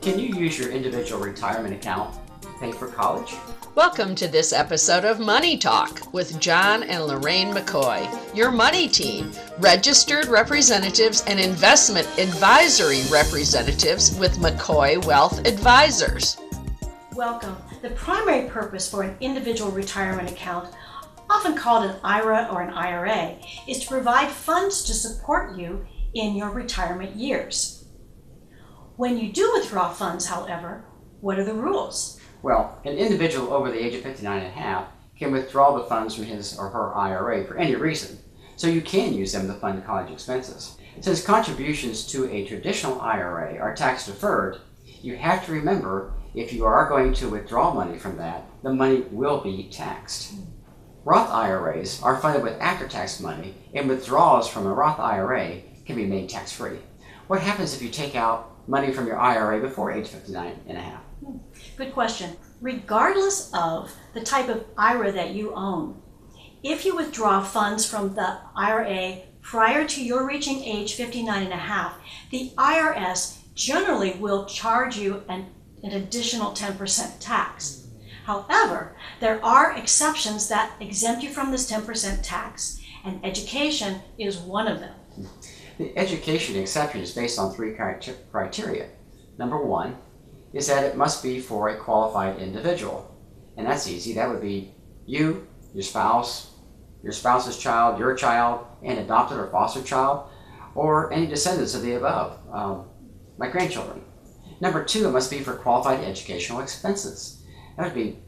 Can you use your individual retirement account to pay for college? Welcome to this episode of Money Talk with John and Lorraine McCoy, your money team, registered representatives and investment advisory representatives with McCoy Wealth Advisors. Welcome. The primary purpose for an individual retirement account, often called an IRA or an IRA, is to provide funds to support you in your retirement years. When you do withdraw funds, however, what are the rules? Well, an individual over the age of 59 and a half can withdraw the funds from his or her IRA for any reason, so you can use them to fund college expenses. Since contributions to a traditional IRA are tax deferred, you have to remember if you are going to withdraw money from that, the money will be taxed. Roth IRAs are funded with after-tax money, and withdrawals from a Roth IRA can be made tax-free. What happens if you take out money from your IRA before age 59 and a half? Good question. Regardless of the type of IRA that you own, if you withdraw funds from the IRA prior to your reaching age 59 and a half, the IRS generally will charge you an additional 10% tax. However, there are exceptions that exempt you from this 10% tax, and education is one of them. The education exception is based on three criteria. Number one is that it must be for a qualified individual. And that's easy. That would be you, your spouse's child, your child, an adopted or foster child, or any descendants of the above, like grandchildren. Number two, it must be for qualified educational expenses. That would be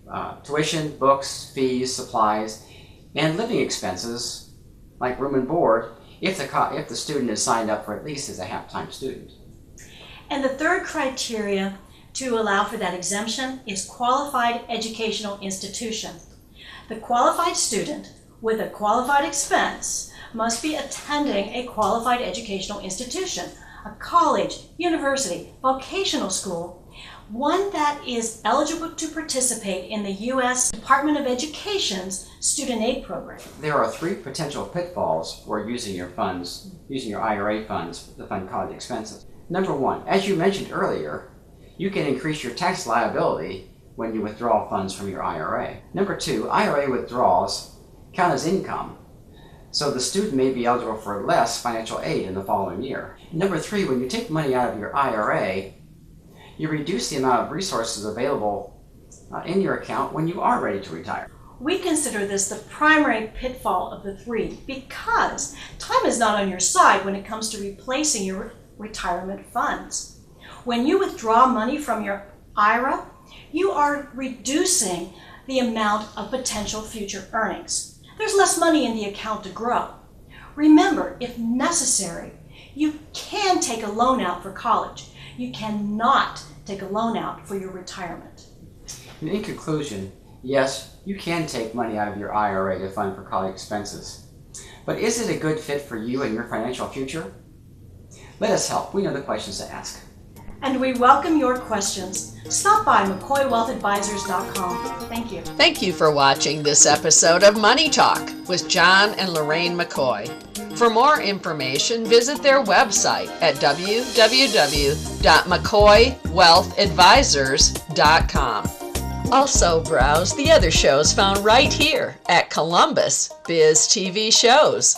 tuition, books, fees, supplies, and living expenses like room and board if the student is signed up for at least as a half-time student. And the third criteria to allow for that exemption is qualified educational institution. The qualified student with a qualified expense must be attending a qualified educational institution, a college, university, vocational school, one that is eligible to participate in the U.S. Department of Education's student aid program. There are three potential pitfalls for using your IRA funds to fund college expenses. Number one, as you mentioned earlier, you can increase your tax liability when you withdraw funds from your IRA. Number two, IRA withdrawals count as income, so the student may be eligible for less financial aid in the following year. Number three, when you take money out of your IRA, you reduce the amount of resources available in your account when you are ready to retire. We consider this the primary pitfall of the three because time is not on your side when it comes to replacing your retirement funds. When you withdraw money from your IRA, you are reducing the amount of potential future earnings. There's less money in the account to grow. Remember, if necessary, you can take a loan out for college. You cannot take a loan out for your retirement. In conclusion, yes, you can take money out of your IRA to fund for college expenses. But is it a good fit for you and your financial future? Let us help. We know the questions to ask. And we welcome your questions. Stop by McCoyWealthAdvisors.com. Thank you. Thank you for watching this episode of Money Talk with John and Lorraine McCoy. For more information, visit their website at www.McCoyWealthAdvisors.com. Also browse the other shows found right here at Columbus Biz TV Shows.